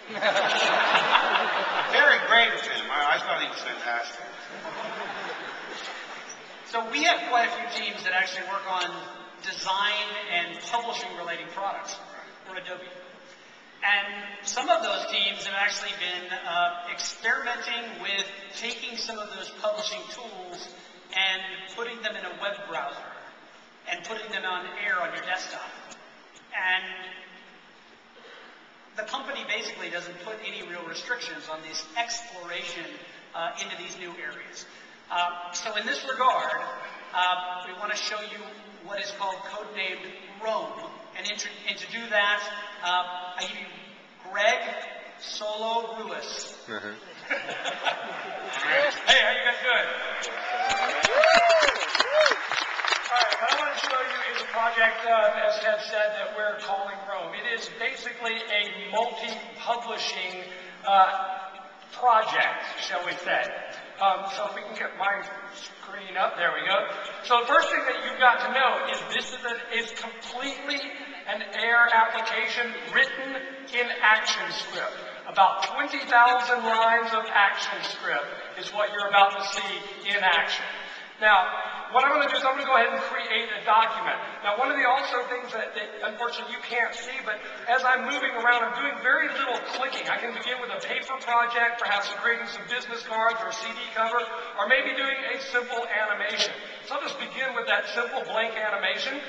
Very brave of him. I thought he was fantastic. So we have quite a few teams that actually work on design and publishing related products for Adobe. And some of those teams have actually been experimenting with taking some of those publishing tools and putting them in a web browser and putting them on air on your desktop. And the company basically doesn't put any real restrictions on this exploration into these new areas. So in this regard, we want to show you what is called codenamed Rome. And to do that, I give you Greg Solo Ruiz. Mm-hmm. Hey, how you guys doing? Alright, what I want to show you is a project, as Ted said, that we're calling Rome. It is basically a multi-publishing project, shall we say. So if we can get my screen up, there we go. So the first thing that you've got to know is this is completely an AIR application written in ActionScript. About 20,000 lines of ActionScript is what you're about to see in action. Now, what I'm going to do is I'm going to go ahead and create a document. Now, one of the also things that unfortunately you can't see, but as I'm moving around, I'm doing very little clicking. I can begin with a paper project, perhaps creating some business cards or a CD cover, or maybe doing a simple animation. So I'll just begin with that simple blank animation.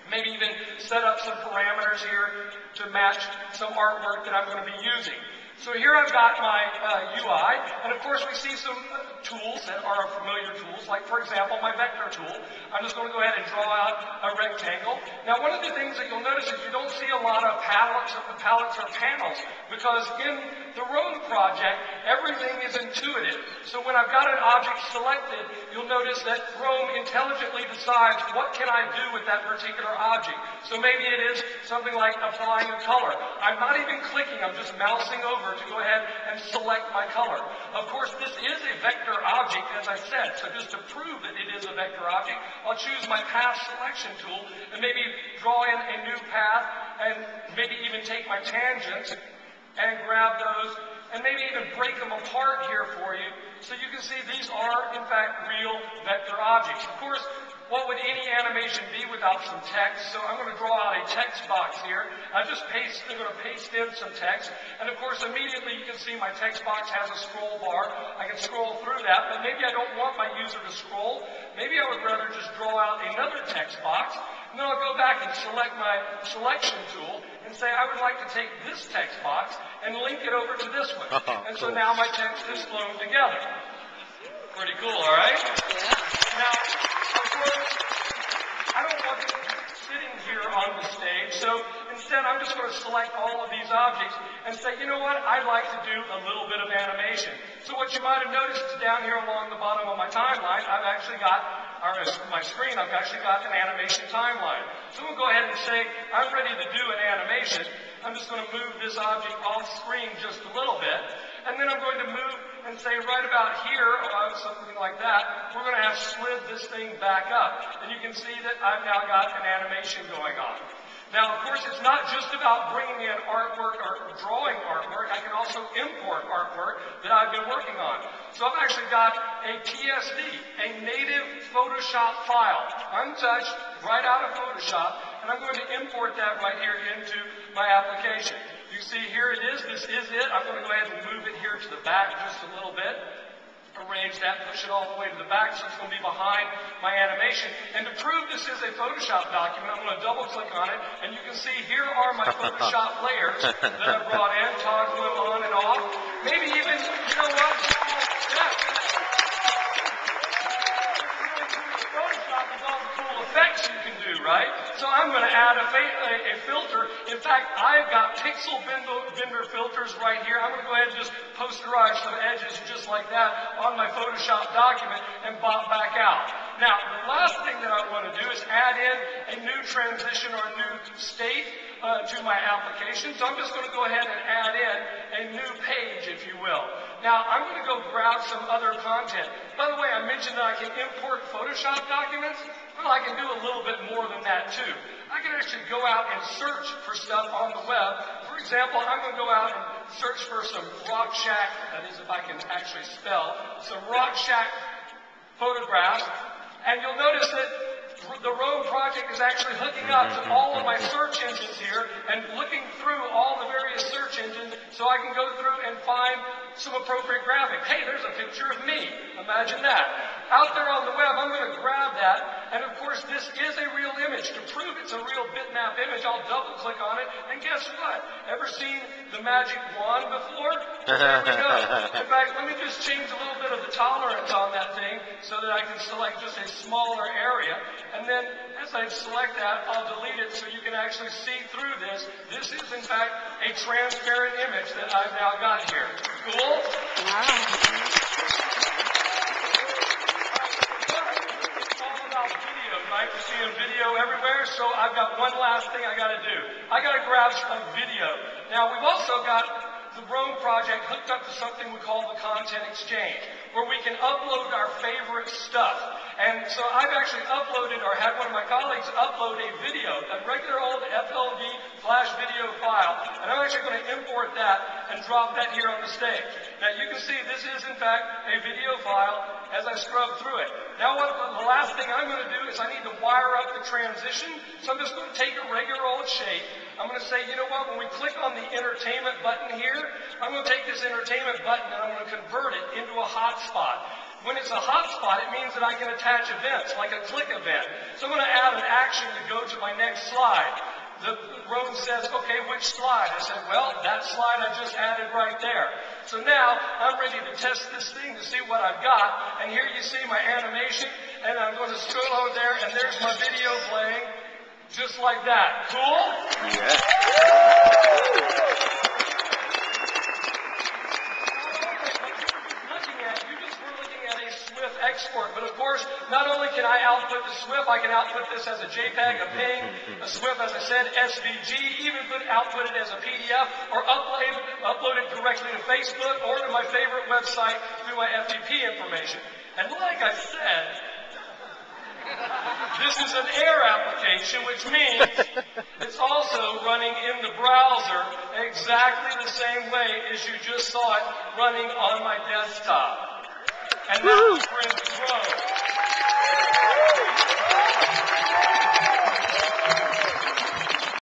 Maybe even set up some parameters here to match some artwork that I'm going to be using. So here I've got my UI, and of course we see some tools that are familiar tools, like for example my vector tool. I'm just going to go ahead and draw out a rectangle. Now one of the things that you'll notice is you don't see a lot of palettes or panels, because in the Rome project everything is intuitive. So when I've got an object selected, you'll notice that Rome intelligently decides what can I do with that particular object. So maybe it is something like applying a color. I'm not even clicking, I'm just mousing over to go ahead and select my color. Of course, this is a vector object, as I said, so just to prove that it is a vector object, I'll choose my path selection tool and maybe draw in a new path and maybe even take my tangents and grab those and maybe even break them apart here for you so you can see these are, in fact, real vector objects. Of course, what would any animation be without some text? So I'm going to draw out a text box here. I'm going to paste in some text. And of course, immediately you can see my text box has a scroll bar. I can scroll through that, but maybe I don't want my user to scroll. Maybe I would rather just draw out another text box. And then I'll go back and select my selection tool and say I would like to take this text box and link it over to this one. And so now my text is flown together. Pretty cool, all right? Yeah. Now, of course, I don't want it sitting here on the stage, so instead I'm just going to select all of these objects and say, you know what, I'd like to do a little bit of animation. So what you might have noticed is down here along the bottom of my timeline, I've actually got, or my screen, I've actually got an animation timeline. So we'll go ahead and say, I'm ready to do an animation. I'm just going to move this object off screen just a little bit. And then I'm going to move and say right about here, or something like that, we're going to have slid this thing back up. And you can see that I've now got an animation going on. Now, of course, it's not just about bringing in artwork or drawing artwork. I can also import artwork that I've been working on. So I've actually got a PSD, a native Photoshop file, untouched, right out of Photoshop, and I'm going to import that right here into my application. You see here it is, this is it. I'm going to go ahead and move it here to the back just a little bit. Arrange that, push it all the way to the back so it's going to be behind my animation. And to prove this is a Photoshop document, I'm going to double click on it, and you can see here are my Photoshop layers that I've brought in, toggle them on and off. Maybe even, you know what? Yeah. Photoshop is all the cool effects you can do, right? So I'm going to add a filter. In fact, I've got pixel bender filters right here. I'm going to go ahead and just posterize some edges just like that on my Photoshop document and pop back out. Now, the last thing that I want to do is add in a new transition or a new state to my application. So I'm just going to go ahead and add in a new page, if you will. Now, I'm going to go grab some other content. By the way, I mentioned that I can import Photoshop documents. Well, I can do a little bit more than that, too. I can actually go out and search for stuff on the web. For for example, I'm going to go out and search for some Rock Shack, that is if I can actually spell, some Rock Shack photographs, and you'll notice that the Roam project is actually hooking up to all of my search engines here and looking through all the various search engines so I can go through and find some appropriate graphic. Hey, there's a picture of me. Imagine that. Out there on the web, I'm going to grab that, and of course this is a real image. To prove it's a real bitmap image, I'll double click on it, and guess what? Ever seen the magic wand before? There we go. In fact, let me just change a little bit of the tolerance on that thing so that I can select just a smaller area. And then as I select that, I'll delete it so you can actually see through this. This is, in fact, a transparent image that I've now got here. Cool? Wow. It's all about video, right? You see a video everywhere, so I've got one last thing I got to do. I got to grab some video. Now, we've also got the Roam project hooked up to something we call the Content Exchange, where we can upload our favorite stuff. And so I've actually uploaded, or had one of my colleagues upload a video, a regular old FLV flash video file, and I'm actually going to import that and drop that here on the stage. Now you can see this is in fact a video file as I scrub through it. Now the last thing I'm going to do is I need to wire up the transition, so I'm just going to take a regular old shape. I'm going to say, you know what, when we click on the entertainment button here, I'm going to take this entertainment button and I'm going to convert it into a hotspot. When it's a hotspot, it means that I can attach events, like a click event. So I'm going to add an action to go to my next slide. The Roam says, okay, which slide? I said, well, that slide I just added right there. So now I'm ready to test this thing to see what I've got. And here you see my animation, and I'm going to scroll over there, and there's my video playing, just like that. Cool? Yeah. Export, but of course, not only can I output the SWIFT, I can output this as a JPEG, a PNG, a SWIFT, as I said, SVG, even output it as a PDF, or upload it directly to Facebook or to my favorite website through my FTP information. And like I said, this is an Air application, which means it's also running in the browser exactly the same way as you just saw it running on my desktop. And that's Prince Roam.